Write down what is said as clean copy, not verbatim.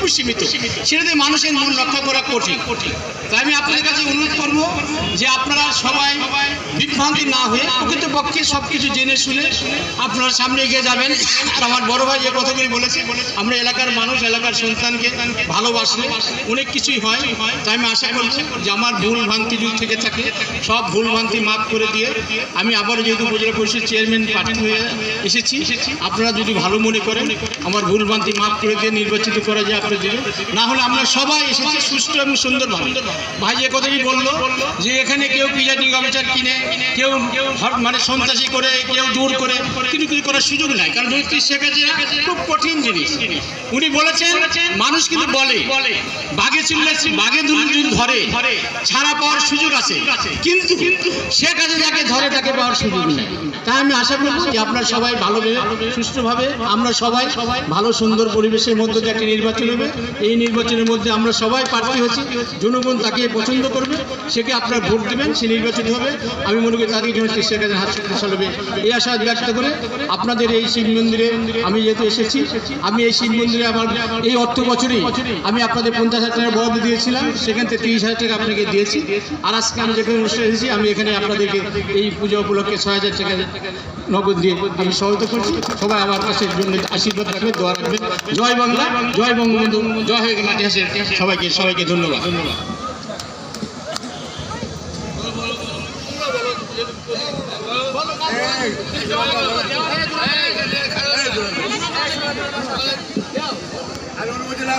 খুবই সীমিত, সেটাতে মানুষের মন রক্ষা করা কঠিন। তাই আমি আপনাদের কাছে অনুরোধ করবো যে আপনারা সবাই বিভ্রান্তি না হয়ে প্রকৃতপক্ষে সব কিছু জেনে শুনে আপনারা সামনে এগিয়ে যাবেন। আর আমার বড় ভাই যে কথাগুলি বলেছে, আমরা এলাকার মানুষ, এলাকার সন্তানকে ভালোবাসলে অনেক কিছুই হয়। তাই আমি আশা করব যে আমার ভুল ভ্রান্তি যদি থেকে থাকে সব ভুল ভ্রান্তি মাফ করে দিয়ে আমি আবারও যেহেতু উপজেলা পরিষদ চেয়ারম্যান প্রার্থী হয়ে এসেছি, আপনারা যদি ভালো মনে করেন আমার ভুল ভ্রান্তি মাফ করে দিয়ে নির্বাচিত করা যায় আপনার জন্য। না হলে আমরা সবাই এসেছি সুষ্ঠু এবং সুন্দরভাবে। ভাই যে কথাটি বললো যে এখানে কেউ প্রিজাইডিং অফিসার কিনে, কেউ মানে সন্ত্রাসী করে, কেউ জোর করে কিন্তু কিছু করার সুযোগ নাই। কারণ শেখ হাসিনা খুব কঠিন জিনিস। উনি বলেছেন মানুষ কিন্তু বলে বাঘে চিনলে বাঘে যদি ধরে ছাড়া পাওয়ার সুযোগ আছে, কিন্তু শেখ হাসিনাকে ধরে তাকে পাওয়ার সুযোগ নেই। তাই আমি আশা করবো যে আপনারা সবাই ভালোভাবে সুষ্ঠুভাবে আমরা সবাই ভালো সুন্দর পরিবেশের মধ্যে দিয়ে একটা নির্বাচন হবে। এই নির্বাচনের মধ্যে আমরা সবাই প্রার্থী হচ্ছি, জনগণ তাকে পছন্দ করবে, সেকে আপনারা ভোট দেবেন, সে নির্বাচিত হবে। আমি মনে করি তাদের জন্য শেখ হাসিনা হাত চালাবে এই আশা ব্যক্ত করে আপনাদের এই শিব মন্দিরে আমি যেহেতু এসেছি, আমি এই শিব মন্দিরে আমার এই অর্থ বছরেই আমি আপনাদের 50,000 টাকা বরাদ্দ দিয়েছিলাম, সেখান থেকে 30,000 টাকা আপনাকে দিয়েছি। আর আজকে আমি যেখানে অনুষ্ঠানে এসেছি আমি এখানে আপনাদেরকে এই পূজা উপলক্ষে 6,000 টাকা নগদ দিয়ে আমি সহায়তা করছি। সবাই আমার কাছে জন্য আশীর্বাদ রাখবেন, দোয়া রাখবেন। জয় বাংলা, জয় বঙ্গবন্ধু, জয় হয়ে মাটি হাসে। সবাইকে ধন্যবাদ।